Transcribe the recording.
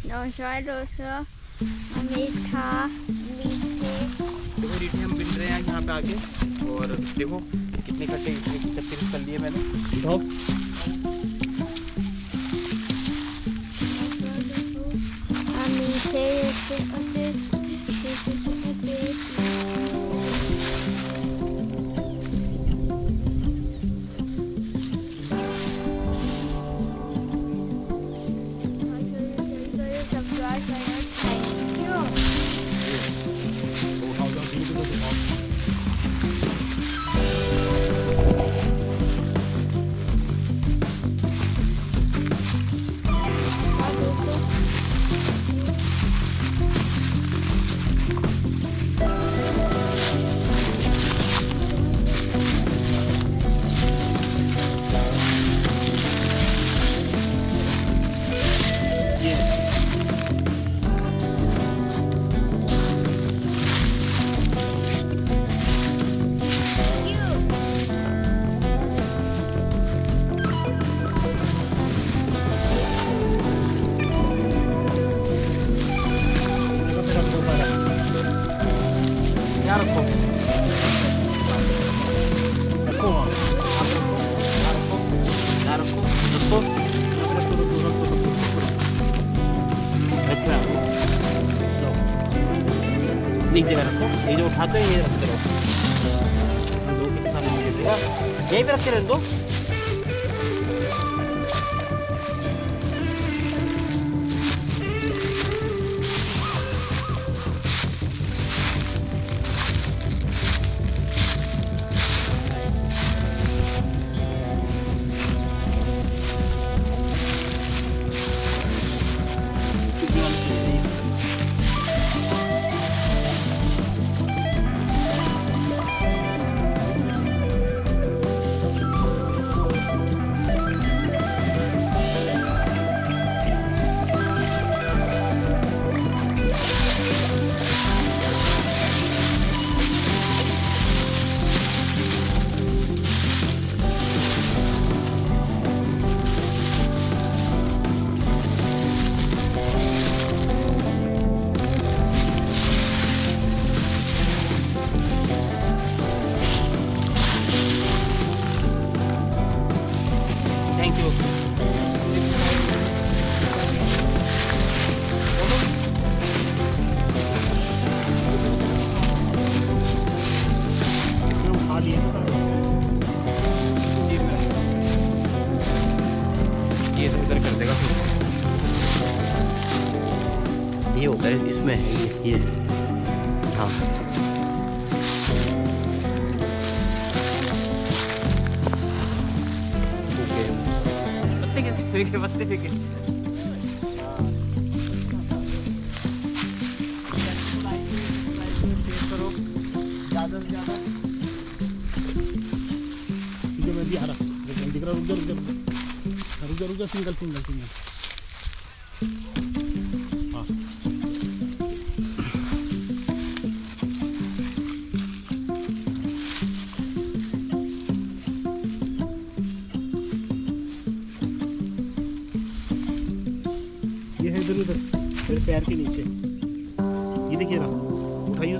नमस्कार दोस्तों, मीठा मीठे देखो रीठे हम बिन रहे हैं यहाँ पे आके। और देखो कितने कट्टे कर लिए मैंने। एक जगह रखो, ये जो उठाते हैं ये रखते रहो। दो के साथ यहीं पे रखते रहने दो। Thank you. ये इधर कर देगा। ये होता है इसमें है ये हाँ फेंके पत्ते फेंके। ज़्यादा से ज़्यादा ठीक है। मैं भी आ रहा दिख रहा। रुक जा सिंगल हाँ ये है इधर मेरे पैर के नीचे। ये देखिए ना, उठाइए।